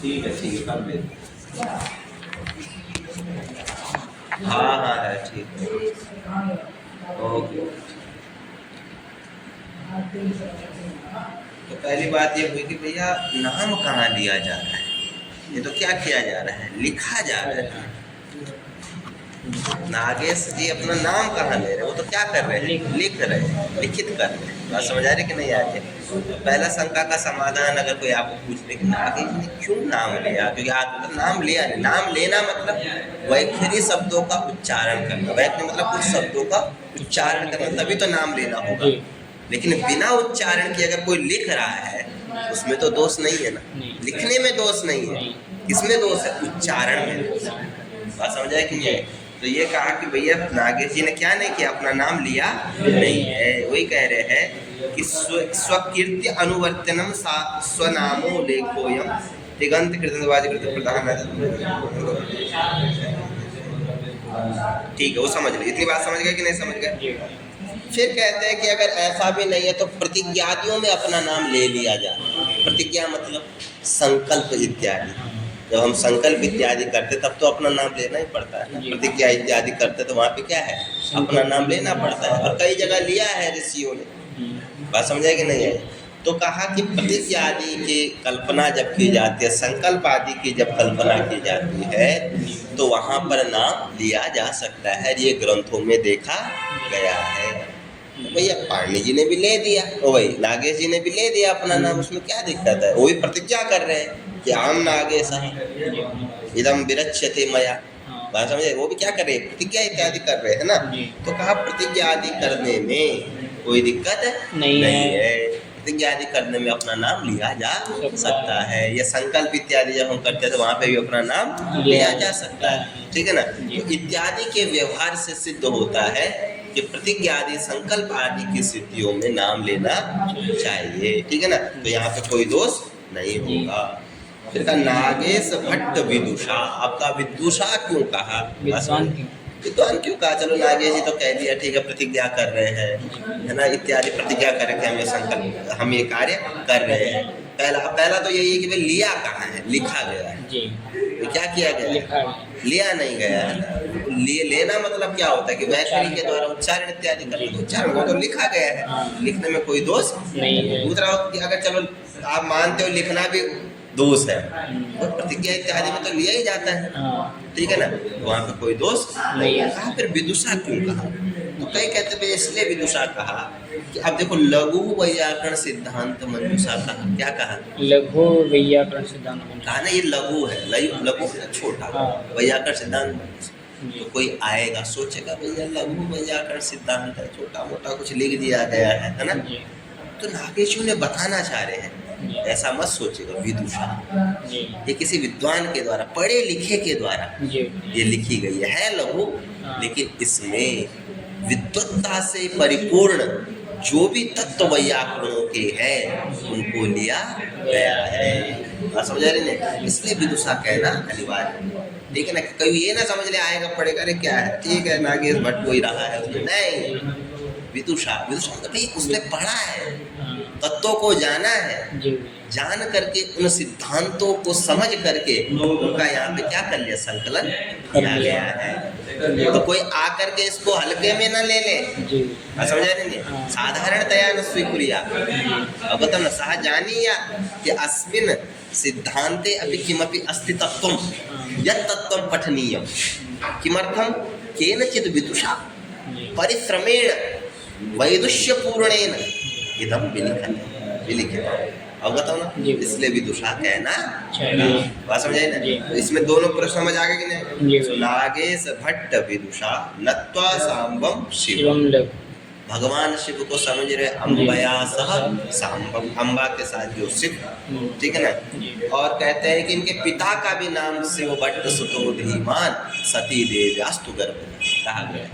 ठीक है कर दे। हाँ हाँ है ठीक है। ओके। तो पहली बात ये हुई कि भैया नाम कहाँ लिया जा रहा है, ये तो क्या किया जा रहा है, लिखा जा रहा है। नागेश जी अपना नाम कहाँ ले रहे हैं, वो तो क्या कर रहे हैं, लिख रहे हैं, लिखित कर रहे हैं। बात समझ आ रही कि नहीं आ रही? तो पहला शंका का समाधान अगर कोई आपको पूछ ले कि नागेश ने क्यों नाम लिया, क्योंकि आप तो नाम लिया नहीं। नाम लेना मतलब वैखरी शब्दों का उच्चारण करना, वैखरी मतलब कुछ शब्दों का उच्चारण करना, तभी तो नाम लेना होगा। लेकिन बिना उच्चारण के अगर कोई लिख रहा है उसमें तो दोष नहीं है ना, लिखने में दोष नहीं है, किसमें दोष है, उच्चारण में दोष है। बात समझ आए कि नहीं? तो ये कहा कि भैया नागेश जी ने क्या नहीं किया, अपना नाम लिया नहीं है। वही कह रहे हैं कि स्वकीर्ति अनुवर्तनम स्वनामो लेखोयम तिगंत कृतवादी कृत प्रधान। ठीक है, वो समझ गए, इतनी बात समझ गए कि नहीं समझ गए? फिर कहते हैं कि अगर ऐसा भी नहीं है तो प्रतिज्ञादियों में अपना नाम ले लिया जाए। प्रतिज्ञा मतलब संकल्प इत्यादि, जब हम संकल्प इत्यादि करते तब तो अपना नाम लेना ही पड़ता है। प्रतिज्ञा इत्यादि करते तो वहाँ पे क्या है, अपना नाम लेना पड़ता है, और कई जगह लिया है ऋषियों ने। बात समझे कि नहीं है? तो कहा कि प्रतिज्ञा आदि की कल्पना जब की जाती है, संकल्प आदि की जब कल्पना की जाती है तो वहाँ पर नाम लिया जा सकता है, ये ग्रंथों में देखा गया है। तो भैया पाणि जी ने भी ले दिया, तो वही नागेश जी ने भी ले दिया अपना नाम, उसमें क्या दिक्कत है? वो भी प्रतिज्ञा कर रहे हैं कि आम नागेश इदम विरच्यते मया। बात समझे? वो भी क्या कर रहे हैं, प्रतिज्ञा इत्यादि कर रहे हैं ना। तो कहा प्रतिज्ञा आदि करने में कोई दिक्कत नहीं है, प्रतिज्ञा आदि करने में अपना नाम लिया जा सकता है। या संकल्प इत्यादि जब हम करते हैं तो वहाँ पे भी अपना नाम लिया जा सकता है, ठीक है ना। तो इत्यादि के व्यवहार से सिद्ध होता है कि प्रतिज्ञा आदि संकल्प आदि की स्थितियों में नाम लेना चाहिए, ठीक है ना। तो यहाँ पे कोई दोष नहीं होगा। फिर कहा नागेश भट्ट विदुषा। आपका विदुषा क्यों कहा, विद्वान क्यों कहा? चलो नागेश जी तो कह दिया, ठीक है प्रतिज्ञा कर रहे हैं, है ना, इत्यादि प्रतिज्ञा करके हमें संकल्प, हम ये कार्य कर रहे हैं। पहला तो यही है कि भाई लिया कहाँ है, लिखा गया है जी। तो क्या किया गया, लिया नहीं गया है। लेना मतलब क्या होता है कि वैखरी के द्वारा उच्चारण इत्यादि करना, तो उच्चारण वो तो लिखा गया है, लिखने में कोई दोष नहीं है। दूसरा अगर चलो आप मानते हो लिखना भी दोष है, तो प्रतिज्ञा इत्यादि में तो लिया ही जाता है, ठीक है ना, तो वहाँ पे कोई दोष नहीं है। कहा फिर विदुषा क्यों कहा? तो कई कहते हैं इसलिए विदुषा कहा कि अब देखो लघु वैयाकरण सिद्धांत मंजूषा कहा। क्या कहा? लघु वैयाकरण सिद्धांत कहा ना, ये लघु है, लघु है छोटा, वैयाकरण सिद्धांत। तो कोई आएगा सोचेगा भैया लघु वैयाकरण सिद्धांत है, छोटा मोटा कुछ लिख दिया गया है ना। तो नागेश ने बताना चाह रहे हैं ऐसा मत सोचेगा, विदुषा ये किसी विद्वान के द्वारा, पढ़े लिखे के द्वारा ये लिखी गई है लघु, लेकिन इसमें विद्वत्ता से परिपूर्ण जो भी तत्व वैयाकरणों के हैं उनको लिया गया है। समझ रहे नहीं? इसलिए विदुषा कहना अनिवार्य, ठीक है ना। कभी ये ना समझ ले आएगा पढ़ेगा अरे क्या है, ठीक है नागेश भट्ट कोई रहा है उसमें, नहीं, विदुषा तो भाई उसने पढ़ा है, तत्वों को जाना है, जान करके उन सिद्धांतों को समझ करके उनका यहाँ पे क्या कर लिया, संकलन किया गया है। तो कोई आकर के इसको हल्के में ना ले ले, समझा नहीं, साधारणतया न स्वीकुर्या। अब बताओ ना, सह जानीया कि अस्मिन् सिद्धांते अपि किमपि अस्ति तत्त्वं यत् तत्त्वं पठनीयं, किमर्थं केनचित् विदुषा परिश्रमेण वैदुष्यपूर्णेन इदं विलिखितम्। अब बताओ ना, इसलिए विदुषा कहना, बात समझाई ना। तो इसमें दोनों प्रश्न समझ आ गए कि नहीं? नागेश भट्ट विदुषा नत्वा सांबम शिवम, भगवान शिव को समझ रहे अम्बया सह सांबम, अम्बा के साथ जो शिव, ठीक है ना। और कहते हैं कि इनके पिता का भी नाम शिव भट्ट सुतो धीमान सती देव्यास्तु गर्भ कहा गया।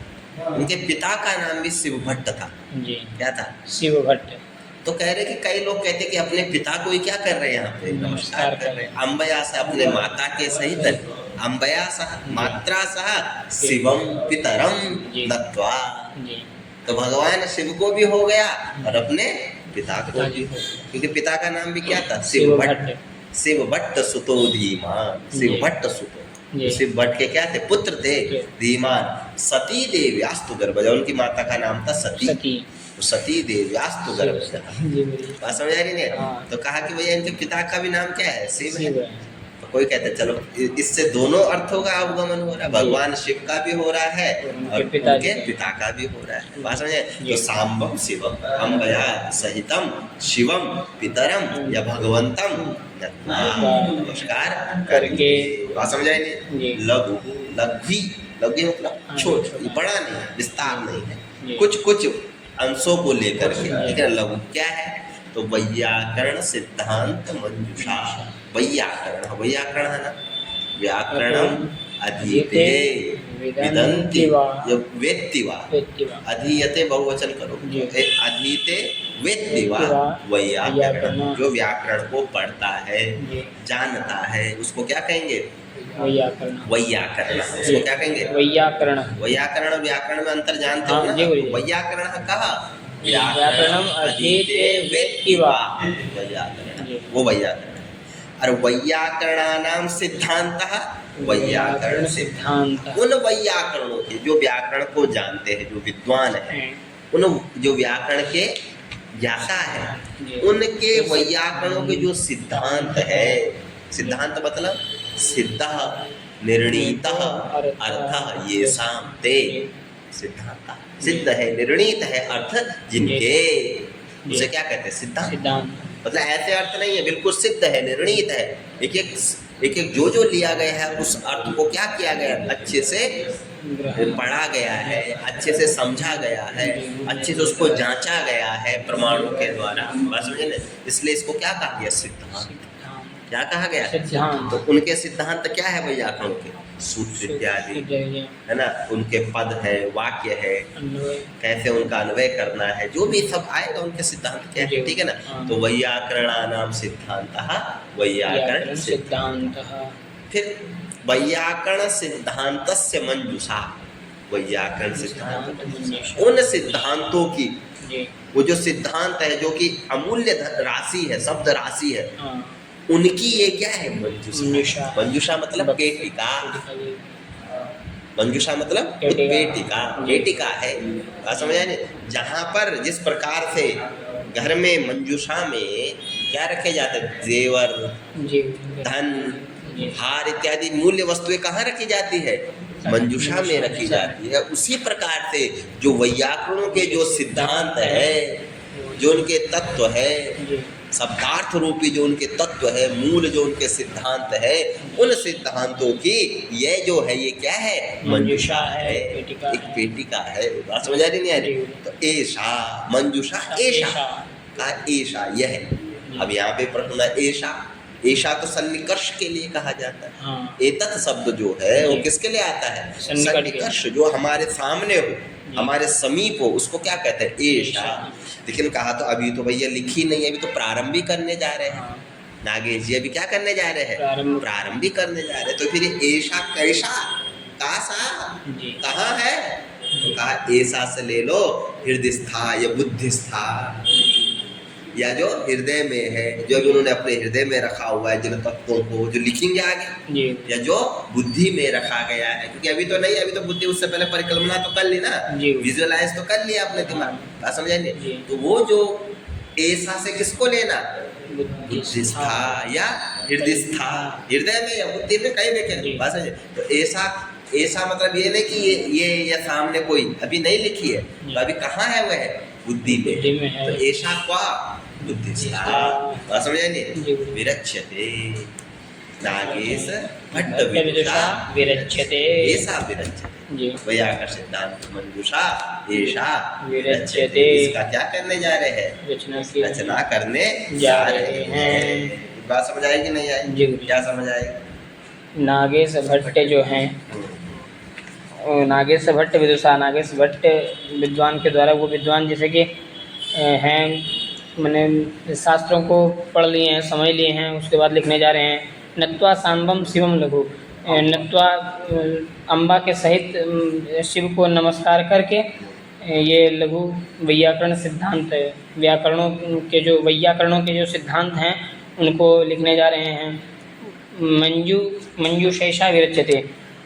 इनके पिता का नाम भी शिव भट्ट था। क्या था? शिव भट्ट। तो कह रहे कि कई लोग कहते कि अपने पिता को ही क्या कर रहे हैं, यहाँ पे नमस्कार कर रहे हैं। अम्बया सह, अपने माता के सहित, अम्बया सह मात्रा सह शिवम पितरम नत्वा। तो भगवान शिव को भी हो गया और अपने पिता को भी हो, क्योंकि पिता का नाम भी क्या था, शिव भट्ट। शिव भट्ट सुतो धीमान, शिव जी। भट्ट सुतो, जी। शिव भट्ट के क्या थे? पुत्र थे। जी। धीमान सती देव्यास्तु गर्भजा, उनकी माता का नाम था सती। सती। तो सती देव्यास्तु गर्भजा। जी बोलिए। बात समझ आ रही नहीं? हाँ। तो कहा कि भैया इनके पिता का भी नाम क्या है? शिव है। शिव है। तो कोई कहते हैं चलो इससे दोनों अर्थों का अवगमन हो रहा है, भगवान शिव का भी हो रहा है और उनके पिता का भी हो रहा है। बात समझे? तो सांबम शिवम अम्बया सहितम शिवम पितरम या भगवंतम नमस्कार करके। बात समझ आई नहीं? लघु लघ्वी, लघ्वी मतलब छोट, बड़ा नहीं है, विस्तार नहीं है, कुछ कुछ अंशों को लेकर के, ठीक है। लघु क्या है? तो वैयाकरण सिद्धांत मंजुषा। वैयाकरण, वैयाकरण है ना, व्याकरणम अधीते विदन्ति वेत्ति वा, अधीयते बहुवचन करो, अधीते वेत्ति वा वैयाकरण। जो व्याकरण को पढ़ता है, जानता है, उसको क्या कहेंगे? वैयाकरण। वैयाकरण, उसको क्या कहेंगे? वैयाकरण। वैयाकरण व्याकरण में अंतर जानते हो ना? वैयाकरण कहा? व्याकरणम अधीते वेत्ति वा, वैयाकरण, वो व्याकरण। और वैयाकरणानाम सिद्धांतः, वैयाकरण सिद्धांत। उन वैयाकरणों के जो व्याकरण को जानते हैं, जो विद्वान हैं, उन जो व्याकरण के ज्ञाता है, उनके वैयाकरणों के जो सिद्धांत है, सिद्धांत मतलब सिद्धः निर्णीतः अर्थः येषां ते सिद्धांत। सिद्ध है, निर्णीत है अर्थ जिनके, उसे क्या कहते हैं? सिद्धांत। मतलब ऐसे अर्थ नहीं है, बिल्कुल सिद्ध है, निर्णीत है, एक एक जो लिया गया है उस अर्थ को क्या किया गया? अच्छे से पढ़ा गया है, अच्छे से समझा गया है, अच्छे से उसको जांचा गया है प्रमाणों के द्वारा। बस समझे ना? इसलिए इसको क्या कहा गया? सिद्धांत। क्या कहा गया? सिद्धांत। तो उनके सिद्धांत क्या है व्याकरण के? सूत्र इत्यादि है ना, उनके पद है, वाक्य है, कैसे उनका अन्वय करना है, जो भी सब आएगा उनके सिद्धांत क्या है, ठीक है ना। तो वैयाकरणानाम सिद्धांतः, वैयाकरण सिद्धांत। फिर वैयाकरण सिद्धांतस्य मंजुषा, वैयाकरण सिद्धांत उन सिद्धांतों की, वो जो सिद्धांत है जो कि अमूल्य राशि है, शब्द राशि है, उनकी ये क्या है? मंजुषा। मंजुषा मतलब पेटिका, मंजुषा मतलब पेटिका, पेटिका है। समझ आए? जहाँ पर जिस प्रकार से घर में मंजुषा में क्या रखे जाते हैं? जेवर, धन, हार इत्यादि मूल्य वस्तुएं कहाँ रखी जाती है? मंजुषा में रखी जाती है। उसी प्रकार से जो वैयाकरणों के जो सिद्धांत है, जो उनके तत्व है, शब्दार्थ रूपी जो उनके तत्व है, मूल जो उनके सिद्धांत है, उन सिद्धांतों की ये जो है, ये क्या है? मंजुषा है, एक पेटिका है। बात समझ आ रही नहीं आ रही? तो ऐसा मंजुषा, ऐसा का ऐसा यह। अब यहाँ पे प्रश्न है ऐसा, ऐसा तो सन्निकर्ष के लिए कहा जाता है। एतत् शब्द जो है वो किसके लिए आता है? सन्निकर्ष, जो हमारे सामने हो, हमारे समीप हो, उसको क्या कहते हैं? ऐसा। लेकिन कहा तो अभी तो भैया लिखी नहीं है, अभी तो प्रारंभ भी करने जा रहे हैं। नागेश जी अभी क्या करने जा रहे हैं? प्रारंभ भी करने जा रहे हैं। तो फिर ऐसा कैसा, कासा कहाँ है? तो कहा ऐसा से ले लो, हृदयस्था या बुद्धिस्था, या जो हृदय में है, जो भी उन्होंने अपने हृदय में रखा हुआ है जिन तत्वों को, जो लिखेंगे आगे, या जो बुद्धि में रखा गया है। क्योंकि अभी तो नहीं, अभी तो बुद्धि उससे पहले परिकल्पना तो कर ली ना, विजुअलाइज तो कर लिया अपने दिमाग में। बात समझाइए? तो वो जो ऐसा से किसको लेना? बुद्धिस्था या हृदयस्था, हृदय में या बुद्धि में, कहीं देखें। बात समझे? तो ऐसा, ऐसा मतलब ये नहीं कि ये सामने कोई अभी नहीं लिखी है, तो अभी कहाँ है वह? बुद्धि में। तो ऐसा क्या? बुद्धिस्था। बात समझ आइए? विरच्यते, नागेश भट्ट विदुषा विरच्यते, ऐसा विरच्यते। वैयाकरण सिद्धांत मंजुषा ऐसा विरच्यते। इसका क्या करने जा रहे हैं? रचना करने जा रहे हैं। बात समझ आएगी नहीं आएगी? क्या समझ आएगी? नागेश भट्ट जो हैं, नागेश भट्ट विदुषा, नागेश भट्ट विद्वान के द्वारा, वो विद्वान जैसे कि हैं, मैंने शास्त्रों को पढ़ लिए हैं, समझ लिए हैं, उसके बाद लिखने जा रहे हैं। नत्वा सांबम शिवम लघु, नत्वा अम्बा के सहित शिव को नमस्कार करके ये लघु वैयाकरण सिद्धांत, व्याकरणों के जो वैयाकरणों के जो सिद्धांत हैं उनको लिखने जा रहे हैं। मंजूषा विरच्यते,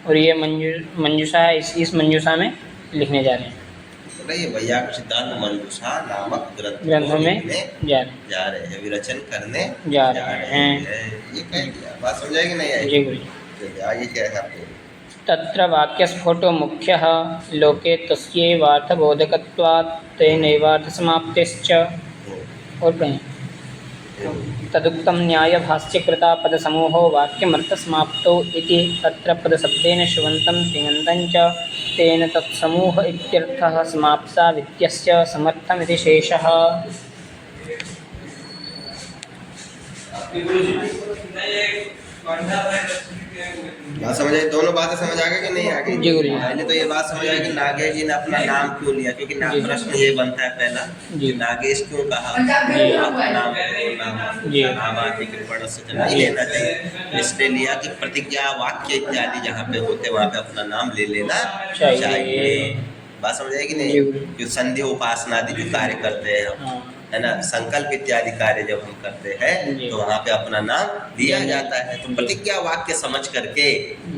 और ये मंजूषा इस मंजूषा में लिखने जा रहे हैं। ये वैयाकरण सिद्धांत मंजूषा नामक ग्रंथों में जा रहे हैं, विरचन करने जा रहे हैं। ये कह दिया, बात समझाएगी नहीं आई? जी गुरु। आगे क्या है आपको? तत्र वाक्यस्फोटो मुख्यः लोके तस्यैवार्थबोधकत्वात् तेनैवार्थसमाप्तिश्च। और कहें तदुक्तं न्यायभाष्यकृता पदसमूहो वाक्यमर्थसमाप्तौ इति तत्र पदशब्देन श्रुवन्तं तिङन्तं च तेन तत्समूह इत्यर्थः समाप्ता वित्यस्य समर्थमिति शेषः। बात समझ आई? दोनों बातें समझ आ गई कि नहीं आ गई? जी गुरु। पहले तो ये बात समझ आई कि नागेश जी ने अपना नाम क्यों लिया, क्योंकि प्रश्न ये बनता है पहला जी। नागेश क्यों कहा? नाम आदि के पढ़ से नहीं लेना चाहिए, इसलिए लिया कि प्रतिज्ञा वाक्य इत्यादि जहाँ पे होते वहाँ पे अपना नाम ले लेना चाहिए। बात समझ आई कि नहीं? कि संध्या उपासना आदि जो कार्य करते हैं हम, है ना, संकल्प इत्यादि कार्य जब हम करते हैं तो वहाँ पे अपना नाम लिया जाता है। तो प्रतिज्ञा वाक्य समझ करके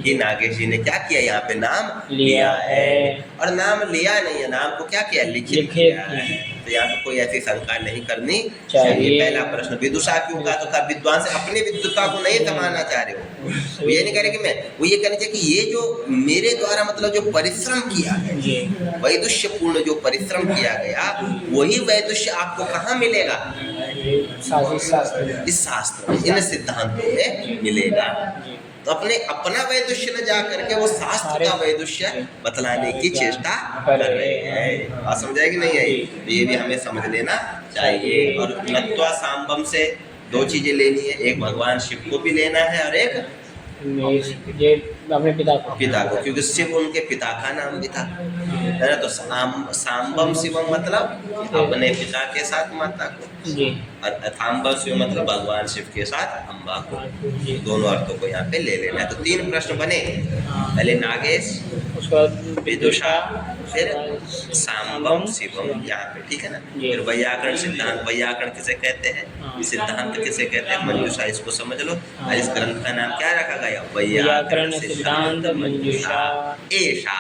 ही नागेश जी ने क्या किया, यहाँ पे नाम लिया है। और नाम लिया नहीं है, नाम को क्या किया, लिखित किया है। तो यहाँ पे कोई ऐसी शंका नहीं करनी चाहिए। पहला प्रश्न विदुषा क्यों कहा? तो कहा विद्वान से अपनी विद्वता को नहीं समाना चाह रहे हो, वो ये नहीं कह रहे कि मैं, वो ये कहना चाहिए कि ये जो मेरे द्वारा मतलब जो परिश्रम किया गया, वैदुष्य पूर्ण जो परिश्रम किया गया, वही वैदुष्य आपको कहाँ मिलेगा? इस शास्त्र में, इन सिद्धांतों में मिलेगा। तो अपना वैदुष्य न जा करके वो शास्त्र का वैदुष्य बतलाने की चेष्टा कर रहे हैं। बात समझाएगी नहीं आई? तो ये भी हमें समझ लेना चाहिए। और नत्वा सांबम से दो चीजें लेनी है, एक भगवान शिव को भी लेना है और एक ये अपने पिता को, क्योंकि शिव उनके पिता का नाम भी था, है ना। तो सांबम शिवम मतलब अपने पिता के साथ माता को, और अथाम्बम शिव मतलब भगवान शिव के साथ अम्बा को। दोनों अर्थों को यहाँ पे ले लेना है। तो तीन प्रश्न बने, पहले नागेश, विदुषा, फिर सांबम शिवम, यहाँ पे ठीक है ना। फिर वैयाकरण सिद्धांत, वैयाकरण किसे कहते हैं, सिद्धांत किसे कहते हैं, मंजूषा, इसको समझ लो। और इस ग्रंथ का नाम क्या रखा गया, वैयाकरण सिद्धांत मंजूषा। ऐसा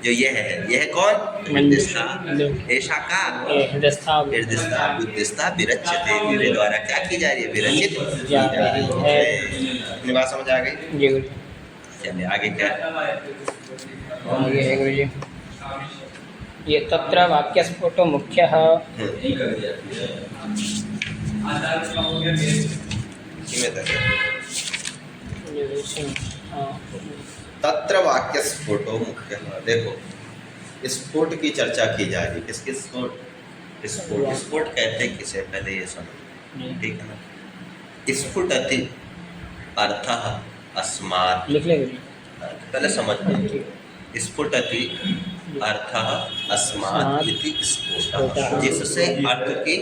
जो ये है कौन, हृदयस्था, ऐसा का हृदयस्था बुद्धिस्था विरच्यते, मेरे द्वारा क्या की जा रही है, विरचित की जा रही है। अपनी बात समझ आ गई? चलिए आगे क्या आगे है गुरु जी। ये तत्र वाक्यस्फोटो मुख्यः, तत्र वाक्य स्फोटो मुख्य। देखो स्फोट की चर्चा की जा रही है। किसके स्फोट? स्फोट कहते हैं किसे, पहले ये समझो, ठीक है ना। स्फुटति अर्थः अस्मात्, लिख ले पहले समझ लो। स्फुटति अर्थः अस्मात् इति स्फोटः, जिससे अर्थ की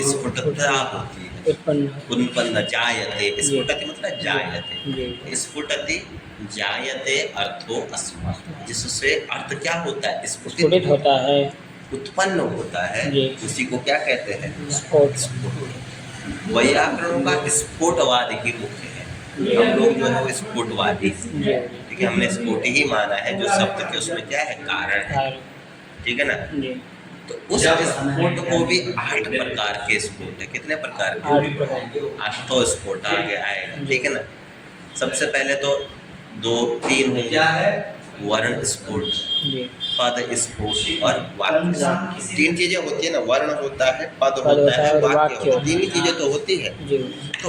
स्फुटता होती है, उत्पन्न जायते। स्फुटति मतलब जायते, स्फुटति जायते अर्थो अस्मात्, जिससे अर्थ क्या होता है, स्फुटित होता है, उत्पन्न होता है। उसी को क्या कहते हैं, स्फोट। वैयाकरणों का स्फोटवाद ही मुख्य है। हम लोग जो है वो स्फोटवादी, ठीक है, हमने स्फोट ही माना है, जो शब्द के उसमें क्या है, कारण है, ठीक है ना। तो उस स्फोट को भी 8 प्रकार के स्फोट है। कितने प्रकार के? 8 स्फोट आगे आएगा, ठीक है ना। सबसे पहले तो 2-3 होंगे, वर्ण स्फोट, पद स्फोट और वाक्य स्फोट। 3 चीजें होती है ना, वर्ण होता है, पद होता है, वाक्य होता है। 3 ही चीजें तो होती है। तो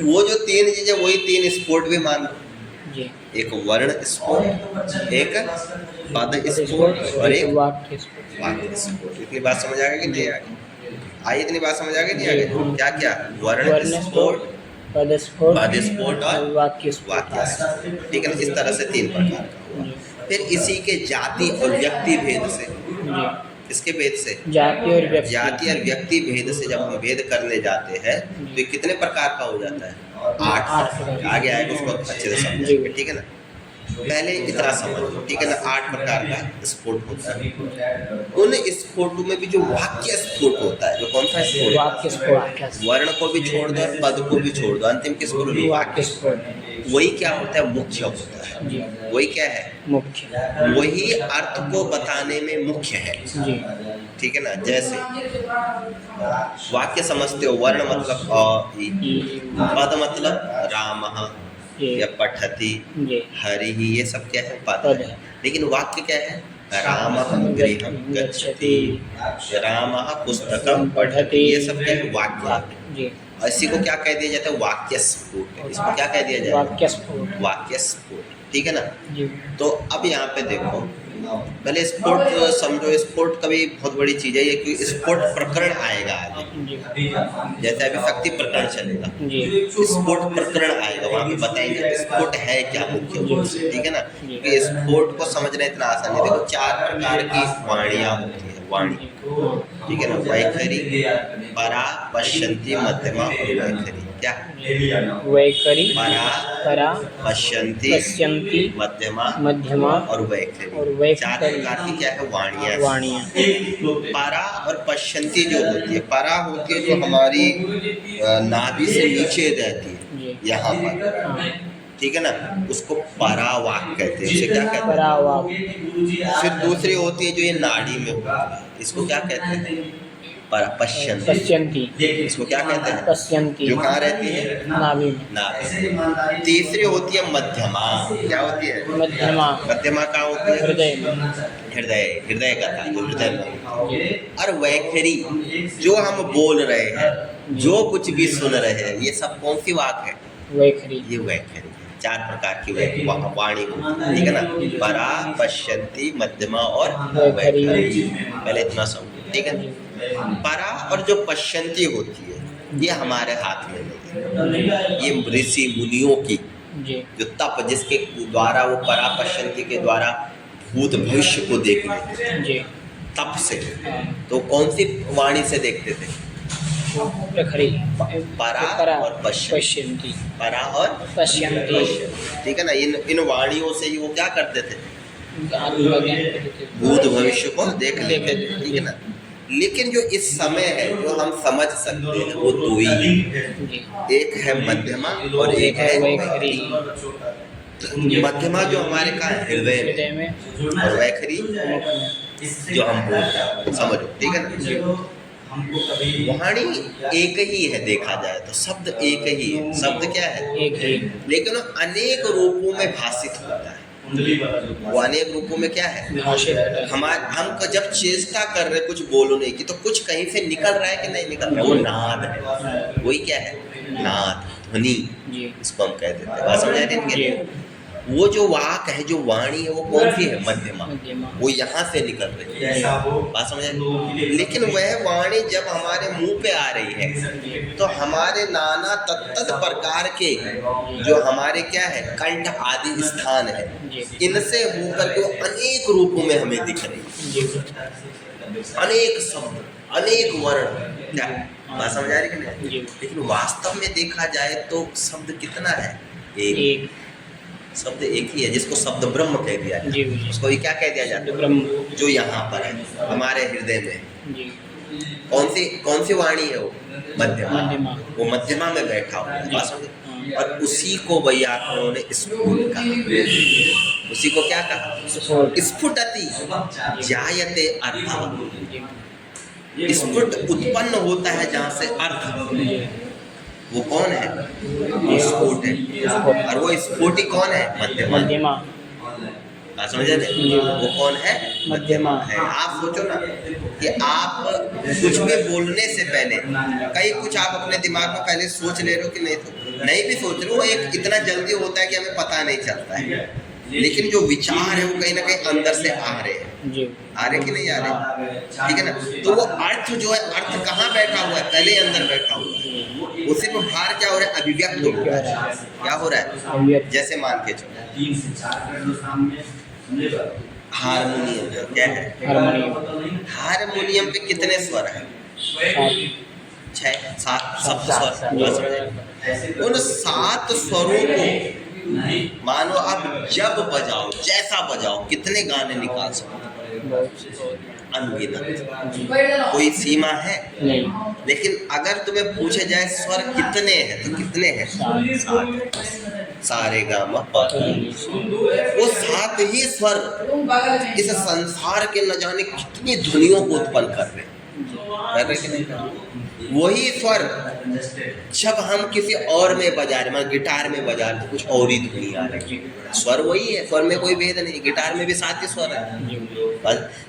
वो जो 3 चीजें, वही 3 स्फोट भी मान लो। एक वर्ण स्फोट, एक पद स्फोट और एक वाक्य स्फोट। इतनी बात समझ आ गई कि नहीं आ गई? आई इतनी बात समझ आ गई नहीं आ गई? क्या क्या? वर्ण स्फोट, पद स्फोट और वाक्य स्फोट, ठीक है ना। इस तरह से 3 प्रकार का हुआ। फिर इसी के जाति और व्यक्ति भेद से, इसके भेद से, जाति और व्यक्ति भेद से जब हम भेद करने जाते हैं तो कितने प्रकार का हो जाता है? 8। आगे आएगा, उसको अच्छे से समझेंगे, ठीक है ना। पहले इतना समझ लो, ठीक है ना। 8 प्रकार का स्फोट होता है। उन स्फोटों में भी जो वाक्य स्फोट होता है, जो कौन सा स्फोट? वाक्य स्फोट। वर्ण को भी छोड़ दो और पद को भी छोड़ दो, अंतिम किसको लो? वाक्य स्फोट। वही क्या होता है? मुख्य होता है। जी। वही क्या है? मुख्य। वही अर्थ को बताने में मुख्य है। जी। ठीक है ना। जैसे वाक्य समझते हो, वर्ण मतलब अ, ई, पद मतलब रामः या पठति, हरि, ये सब क्या है? पद है। लेकिन वाक्य क्या है? रामः गृहं गच्छति, रामः पुस्तकं पठति, ये सब क्या है? वाक्य है। इसी को क्या कह दिया जाता है? वाक्य स्फोट। इसको क्या कह दिया जाता है? वाक्य स्फोट। वाक्य स्फोट। ठीक है ना। जी। तो अब यहाँ पे देखो, पहले स्फोट समझो। स्फोट कभी बहुत बड़ी चीज है ये, क्योंकि स्फोट प्रकरण आएगा आगे। जैसे अभी शक्ति प्रकरण चलेगा, स्फोट प्रकरण आएगा, वहाँ पे बताएंगे स्फोट है क्या मुख्य रूप से। ठीक है ना। क्योंकि स्फोट को समझना इतना आसान नहीं। देखो 4 प्रकार की वाणियाँ होती है। वाणी, ठीक है ना। वैखरी, परा, पश्यन्ती, मध्यमा और वैखरी। क्या? वैखरी, परा, पश्यन्ती, मध्यमा और वैखरी। 4 प्रकार की क्या है? वाणियाँ। परा और पश्यन्ती जो होती है, परा होती है जो हमारी नाभि से नीचे रहती है, यहाँ पर। ठीक है ना। उसको परावाक कहते हैं। उसे क्या कहते हैं? परावाक। फिर दूसरी होती है जो ये नाड़ी में होती है, इसको क्या कहते हैं? पश्यन्ती। इसको क्या कहते हैं? पश्यन्ती। जो कहाँ रहती है? नाभि। नाभि। तीसरी होती है मध्यमा। क्या होती है? मध्यमा। मध्यमा कहाँ होती है? हृदय। हृदय का था, जो हृदय में। और वैखरी, जो हम बोल रहे हैं, जो कुछ भी सुन रहे हैं, ये सब कौन सी वाक है? वैखरी। ये वैखरी। 4 प्रकार की वाणी होती है। ठीक है ना। परा, पश्यन्ती, मध्यमा और वैखरी। पहले इतना समझो। ठीक है। परा और जो पश्यन्ती होती है, ये हमारे हाथ में नहीं है। ये ऋषि मुनियों की जो तप, जिसके द्वारा वो परा पश्यन्ती के द्वारा भूत भविष्य को देख लेते थे तप से। तो कौन सी वाणी से देखते थे? परा और पश्यन्ती। परा और पश्यन्ती। ठीक है ना। इन वाणियों से ही वो क्या करते थे? भूत भविष्य को देख लेते थे। ठीक है ना। लेकिन जो इस समय है, जो हम समझ सकते हैं, वो 2 ही है। एक है मध्यमा और एक है वैखरी। मध्यमा जो हमारे कहाँ है? हृदय में। और वैखरी जो हम बोलते हैं, समझो। ठीक है ना। वाणी एक ही है, देखा जाए तो शब्द एक ही है। शब्द क्या है? एक ही। लेकिन वो अनेक रूपों में भाषित होता है। वो अनेक रूपों में क्या है? हम जब चेष्टा कर रहे कुछ बोलने की, तो कुछ कहीं से निकल रहा है कि नहीं निकल रहा है? वो नाद है। वही क्या है? नाद, ध्वनि, इसको हम कह देते हैं। बात समझ आ रही है? वो जो वाक है, जो वाणी है, वो कौन सी है? मध्यमा। वो यहाँ से निकल रही है। बात समझ आ रही है? लेकिन वह वाणी जब हमारे मुंह पे आ रही है, तो हमारे नाना तत्त प्रकार के जो हमारे क्या है? कंठ आदि स्थान है, इनसे होकर के अनेक रूपों में हमें दिख रही है। अनेक शब्द, अनेक वर्ण। क्या बात समझ आ रही है कि नहीं? लेकिन वास्तव में देखा जाए तो शब्द कितना है? एक। शब्द एक ही है, जिसको शब्द ब्रह्म कह दिया जाता है। उसको क्या कह दिया जाता है? ब्रह्म। जो यहाँ पर है, हमारे हृदय में। कौन सी वाणी है वो? मध्यमा। वो मध्यमा में बैठा हुआ है। और उसी को व्याकरणों ने स्फुट कहा। उसी को क्या कहा? स्फुटति जायते अर्थ। स्फुट उत्पन्न होता है जहाँ से अर्थ। वो कौन है? स्फोट है। और वो स्फोटी कौन है? मध्यमा। बात समझ रहे? वो कौन है? मध्यमा है। आप सोचो ना कि आप कुछ भी बोलने से पहले कुछ आप अपने दिमाग में पहले सोच ले रहे हो कि नहीं भी सोच रहे हो। एक इतना जल्दी होता है कि हमें पता नहीं चलता है। लेकिन जो विचार है वो कहीं ना कहीं अंदर से आ रहे हैं। आ रहे कि नहीं आ रहे? ठीक है ना। तो वो अर्थ जो है, अर्थ कहाँ बैठा हुआ है? पहले अंदर बैठा हुआ है। उसी पर बाहर क्या हो रहा है? अभिव्यक्त हो रहा है। क्या हो रहा है? जैसे मान के चलो हारमोनियम। क्या है? हारमोनियम पे कितने स्वर हैं? 6, 7 सप्त स्वर। उन 7 स्वरों को मानो आप जब बजाओ, जैसा बजाओ, कितने गाने निकाल सकते, अनगिनत, कोई सीमा है नहीं। लेकिन अगर तुम्हें पूछे जाए स्वर कितने हैं तो कितने हैं? 7। सारे गा मा पा। वो 7 ही स्वर इस संसार के न जाने कितनी ध्वनियों को उत्पन्न कर रहे हैं कि नहीं? वही स्वर जब हम किसी और में बजा रहे, मतलब गिटार में बजा रहे तो कुछ और ही ध्वनि आ रही है। स्वर वही है, स्वर में कोई भेद नहीं, गिटार में भी 7 ही स्वर है।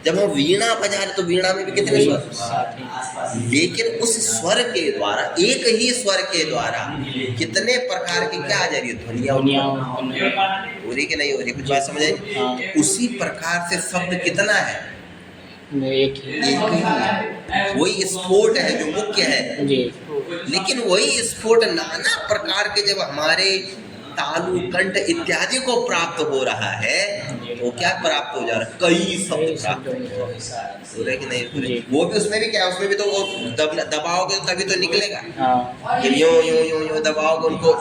जब हम वीणा बजा रहे तो वीणा में भी कितने स्वर, लेकिन उस स्वर के द्वारा, एक ही स्वर के द्वारा कितने प्रकार की क्या आ जा रही है, ध्वनियाँ हो रही कि नहीं हो रही? कुछ बात समझ आई? उसी प्रकार से शब्द कितना है, एक ही है। वही स्फोट है जो मुख्य है जी। लेकिन वही स्फोट नाना प्रकार के जब हमारे तालु, कंठ इत्यादि को प्राप्त हो रहा है तो क्या प्राप्त हो जा रहा है, कई शब्द प्राप्त हो रहे कि नहीं? वो भी उसमें भी क्या, उसमें भी तो वो दबाओगे तभी तो निकलेगा। जब यूं यूं यूं यूं दबाओगे, उनको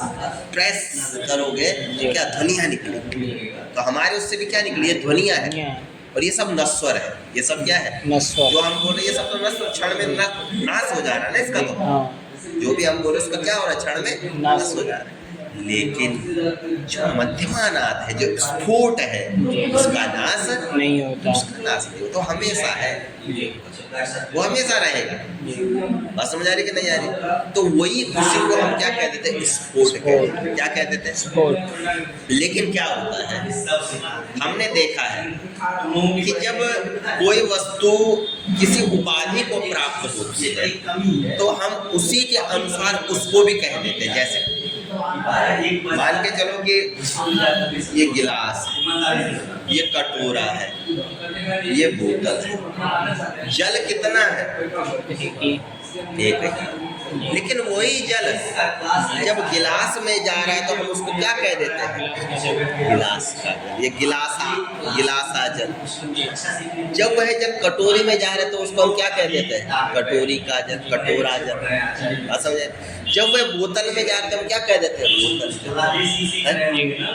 प्रेस करोगे तो क्या ध्वनियाँ निकलेगी। तो हमारे उससे भी क्या निकली है, ध्वनियाँ है। और ये सब नश्वर है, ये सब क्या है, नश्वर। जो हम बोल रहे हैं ये सब तो नश्वर, क्षण में नाश हो जा रहा है ना इसका। तो जो भी हम बोल रहे हैं उसका क्या हो रहा है, क्षण में नाश हो जा रहा है। लेकिन जो मध्यमानाद है, जो स्फोट है, उसका नाश नहीं होता, उसका नाश नहीं होता, तो हमेशा है, वो हमेशा रहेगा। बात समझ आ रही कि नहीं आ रही? तो वही उसी को हम क्या कह देते हैं, स्फोट। क्या कह देते हैं, स्फोट। लेकिन क्या होता है, हमने देखा है कि जब कोई वस्तु किसी उपाधि को प्राप्त होती है तो हम उसी के अनुसार उसको भी कह देते हैं। जैसे मान के चलो कि ये गिलास है, ये कटोरा है, ये बोतल है। जल कितना है, एक है। लेकिन वही जल जब गिलास में जा रहा है तो हम उसको क्या कह देते हैं, गिलास का जल, ये गिलासा जल। जब वह जब कटोरी में जा रहे तो उसको हम क्या कह देते हैं, कटोरी का जल, कटोरा जल। समझे? जब वह बोतल में जा रहे तो हम क्या कह देते हैं, बोतल।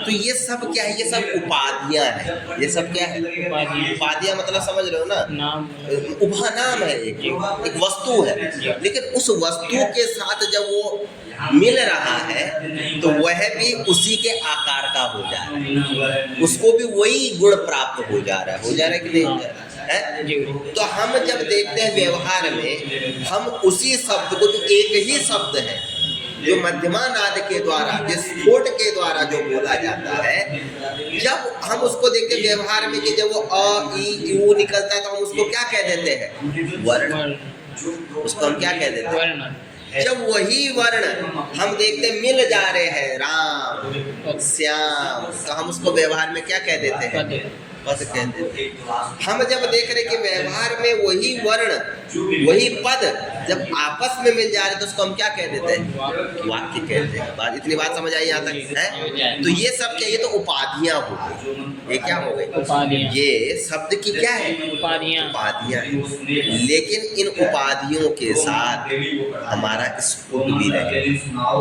तो ये सब क्या है, ये सब उपाधियां हैं। ये सब क्या है, उपाधियां, मतलब समझ रहे हो ना, उपनाम है, एक वस्तु है। लेकिन उस वस्तु के साथ जब वो मिल रहा है तो वह भी उसी के आकार का हो जा रहा है, उसको भी वही गुण प्राप्त हो जा रहा है। हो जा रहा है कि नहीं हो जा रहा है? तो हम जब देखते हैं व्यवहार में, हम उसी शब्द को, जो एक ही शब्द है जो मध्यमानाद के द्वारा, जिस स्फोट के द्वारा जो बोला जाता है, जब हम उसको देखते हैं व्यवहार में कि जब वो अ, ई, ऊ निकलता है तो हम उसको क्या कह देते हैं, वर्ण। उसको हम क्या कह देते हैं, वर्ण। जब वही वर्ण हम देखते मिल जा रहे हैं, राम, श्याम, तो हम उसको व्यवहार में क्या कह देते हैं, पद कह देते हैं। हम जब देख रहे कि व्यवहार में वही वर्ण, वही पद जब आपस में मिल जा रहे तो उसको हम क्या कह देते हैं, वाक्य कहते हैं। बात, इतनी बात समझ आई यहाँ तक है? तो ये सब क्या, ये तो उपाधियां हो गई। ये क्या हो गई, ये शब्द की क्या है, उपाधियां हैं। लेकिन इन उपाधियों के साथ हमारा स्फुट भी रहेगा।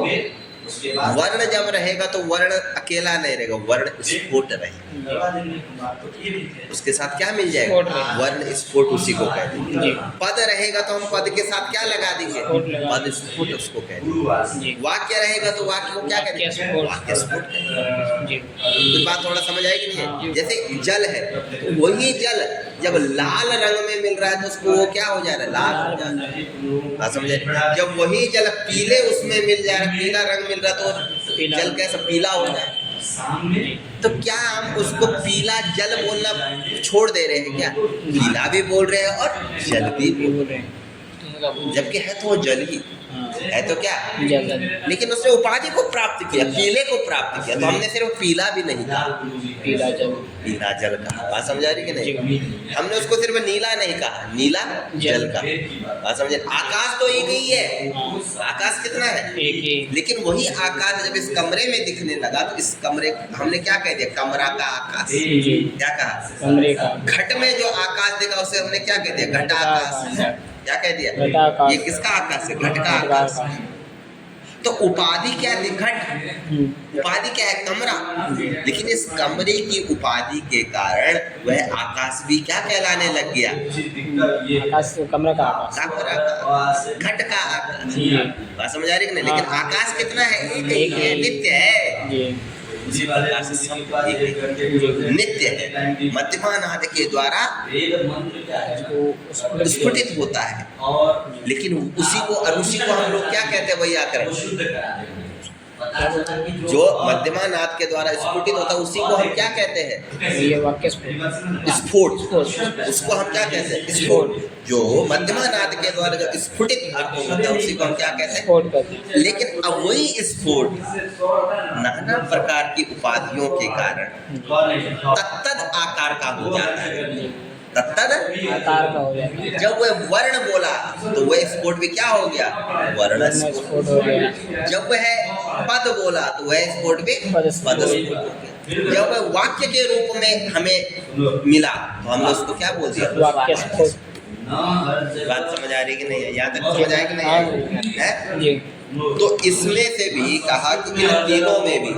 वर्ण जब रहेगा तो वर्ण अकेला नहीं रहेगा, वर्ण स्फुट रहेगा। उसके साथ क्या मिल जाएगा, वर्ण स्फुट, उसी को कह देंगे। पद रहेगा तो हम पद के साथ क्या लगा देंगे, पद स्फुट, उसको कह देंगे। वाक्य रहेगा तो वाक्य को क्या कहेंगे, वाक्य स्फुट कहेंगे। तो बात थोड़ा समझ आएगी नहीं है? जैसे जल है, तो वही जल जब लाल रंग में मिल रहा है तो उसको वो क्या हो जा रहा है, लाल हो जा रहा है। समझे? जब वही जल पीले उसमें मिल जा रहा है, पीला रंग मिल रहा है तो जल कैसा पीला हो जाए। तो क्या हम उसको पीला जल बोलना छोड़ दे रहे हैं क्या, पीला भी बोल रहे हैं और जल भी बोल रहे हैं, जबकि है तो वो जल ही है, तो क्या, लेकिन उसने उपाधि को प्राप्त किया, पीले को प्राप्त किया। तो हमने सिर्फ पीला भी नहीं कहा, पीला जल कहा। बात समझ आ रही कि नहीं? हमने उसको सिर्फ नीला नहीं कहा, नीला जल का। बात समझे? आकाश तो एक ही है, आकाश कितना है, एक ही। लेकिन वही आकाश जब इस कमरे में दिखने लगा तो इस कमरे हमने क्या कह दिया, कमरा का आकाश। क्या कहा, कमरे का। घट में जो आकाश देखा उसे हमने क्या कह दिया, घटाकाश। क्या कह दिया, ये किसका आकाश है, घट का आकाश। तो उपाधि क्या थी? घट। उपाधि क्या है? कमरा। लेकिन इस कमरे की उपाधि के कारण वह आकाश भी क्या कहलाने लग गया? आकाश, कमरा का आकाश, घट का आकाश। बात समझ आ रही है कि नहीं? लेकिन हाँ। आकाश कितना है? एक है, नित्य है। जी। उसी प्रकार से सब नित्य है, मध्यमानाद के द्वारा स्फुटित होता है। लेकिन उसी को हम लोग क्या कहते हैं? व्याकरण। जो मध्यमानाद के द्वारा स्फुटित होता है उसी को हम क्या कहते हैं? ये वाक्य स्फोट। उसको हम क्या कहते हैं? स्फोट। जो मध्यमानाद के द्वारा जो स्फुटित अर्थ होता है उसी को हम क्या कहते हैं? लेकिन अब वही स्फोट नाना प्रकार की उपाधियों के कारण तत्तद आकार का हो जाता है। तत्तद आकार का हो जाता है। जब वह वर्ण बोला तो वह स्फोट भी क्या हो गया? वर्ण स्फोट हो गया। जब वह पद बोला तो वह स्फोट भी पद स्फोट हो गया। जब वह वाक्य के रूप में हमें मिला तो हमने उसको क्या बोल दिया? वाक्य स्फोट। बात समझ आ रही कि नहीं? यहाँ तक समझ आया कि नहीं है? तो इसमें से भी कहा कि इन तीनों में भी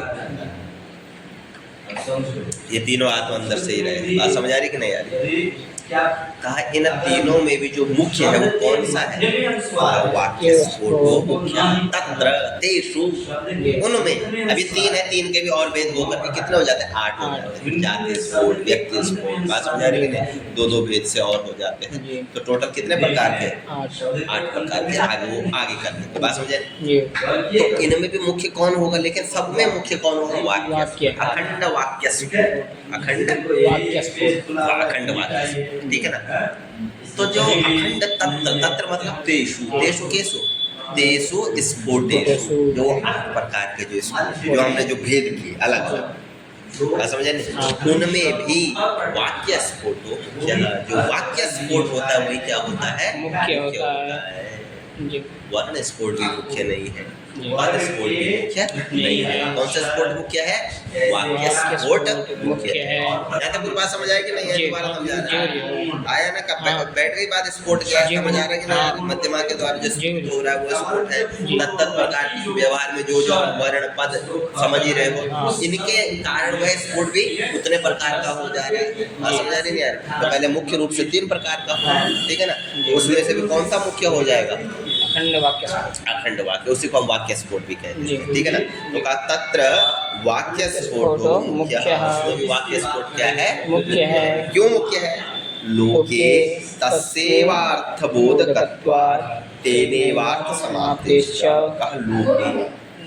ये तीनों आत्मा अंदर से ही रहे। बात समझ आ रही कि नहीं आ रही? कहा इन तीनों में भी जो मुख्य है वो कौन सा है? वाक्य स्फोट मुख्य तत्र तेषु उनमें। अभी तीन है, तीन के भी और भेद होकर के कितने हो जाते हैं? 8 हो जाते हैं। जाति स्फोट, व्यक्ति स्फोट। बात समझ आ रही है? दो भेद से और हो जाते हैं। तो टोटल कितने प्रकार के? 8 प्रकार के। आगे वो आगे करने की बात समझ आ रही? तो इनमें भी मुख्य कौन होगा? लेकिन सब में मुख्य कौन होगा? वाक्य। अखंड वाक्य स्फोट। अखंड वाक्य स्फोट। अखंड वाक्य, ठीक है ना? तो जो अखंड तत्र मतलब तेषु, तेषु केषु, तेषु स्फोटेषु, जो 8 प्रकार के जो स्फोट जो हमने जो भेद किए अलग अलग, समझे नहीं? उनमें भी वाक्य स्फोट जो वाक्य स्फोट होता है वही क्या होता है? मुख्य होता है। वर्ण स्फोट भी मुख्य नहीं है, पद स्फोट भी मुख्य नहीं है। कौन सा स्फोट मुख्य है? वाक्य स्फोट मुख्य है। यहाँ तक पूरी बात समझ आएगी नहीं है? दोबारा समझा रहा आया ना? कब बैठ गई बात? स्फोट क्या समझ आ रहा है कि नहीं? मध्यमा के द्वारा जो स्फोट हो रहा है वो स्फोट है। तत्त प्रकार की व्यवहार में जो जो वर्ण पद समझ ही रहे हो, इनके कारण वह स्फोट भी उतने प्रकार का हो जा रहा है। बात समझ आ रही नहीं आ रही? तो पहले मुख्य रूप से 3 प्रकार का हो, ठीक है ना? उसमें से भी कौन सा मुख्य हो जाएगा? अखंड वाक्य स्फोट। अखंड वाक्य, उसी को हम वाक्य स्फोट भी कहते हैं, ठीक है ना? तो कहा तत्र वाक्य स्फोट मुख्य। वाक्य स्फोट क्या है? मुख्य है। क्यों मुख्य है? लोके तस्यैवार्थबोधकत्वात् तेनेवार्थ समाप्तेश्च। कहा लोके,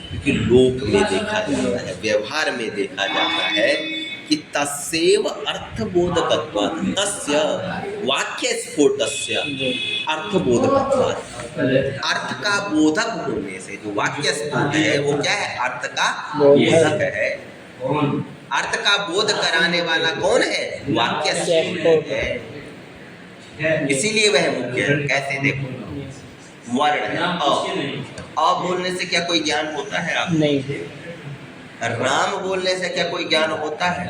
क्योंकि लोक में देखा जाता है, व्यवहार में देखा जाता है कि तस्यैव अर्थबोधकत्वात्, तस्य वाक्य स्फोटस्य अर्थबोधकत्वात्, अर्थ का बोधक होने से जो वाक्य स्फोट है वो क्या है? अर्थ का बोधक है। अर्थ का बोध कराने वाला कौन है? वाक्य स्फोट है, इसीलिए वह मुख्य है। कैसे? देखो, वर्ण अ बोलने से क्या कोई ज्ञान होता है? आप नहीं। राम बोलने से क्या कोई ज्ञान होता है?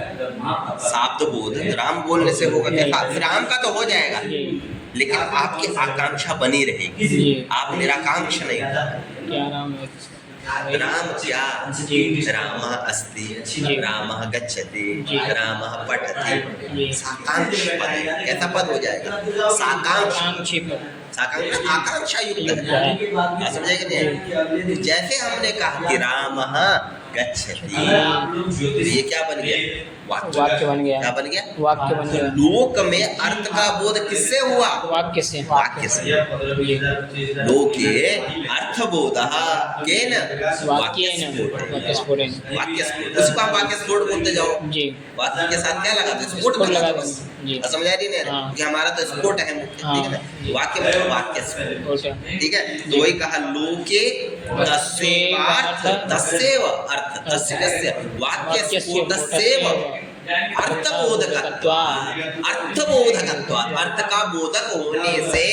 शाब्द बोध राम बोलने से होगा क्या? राम का तो हो जाएगा, लेकिन आपकी आकांक्षा बनी रहेगी, आप निराकांक्ष नहीं होगा। क्या राम है? राम क्या? रामः अस्ति, रामः गच्छति, रामः पठति। साकांक्ष पद है। कैसा पद हो जाएगा? साकांक्षी पद। साकांक्ष आकांक्षा युक्त है। समझेगा नहीं? जैसे हमने कहा कि रामः गच्छति, ये क्या बन गया? वाक्य बन गया। क्या बन गया? वाक्य बन गया। लोक में अर्थ का बोध किससे हुआ? वाक्य से। वाक्य से। लोके अर्थबोधः केन? वाक्य स्फोट। वाक्य स्फोट, उसको आप वाक्य स्फोट बोलते जाओ जी। वाक्य के साथ क्या लगाते हैं? स्फोट लगा दो। समझ आ रही नहीं? कि हमारा तो स्फोट है मुख्य, ठीक है ना? वाक्य मतलब वाक्य स्फोट, ठीक है? तो वही कहा लोके तस्यैव अर्थ, तस्य वाक्य स्फोटस्यैव अर्थबोधकत्वात्, अर्थबोधकत्वात्, अर्थ का बोधक होने से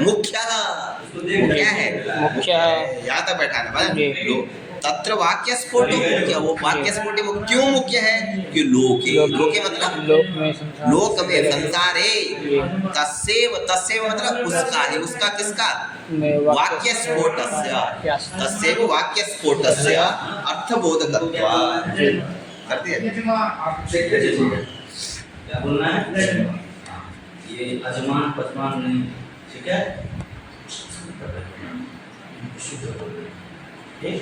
मुख्य है। मुख्य है, यहाँ तक बैठाना। तत्र वाक्य स्फोटो मुख्य, वो वाक्य स्फोट क्यों मुख्य है कि लोके, लोके मतलब लोक में, संसारे, तस्सेव, तस्सेव मतलब उसका है, उसका किसका, वाक्य स्फोटस्य, तस्सेव वाक्य स्फोटस्य अर्थबोधकत्वात्। कर दिया क्या बोलना है, ये अजमान पजमान नहीं, ठीक है, ठीक।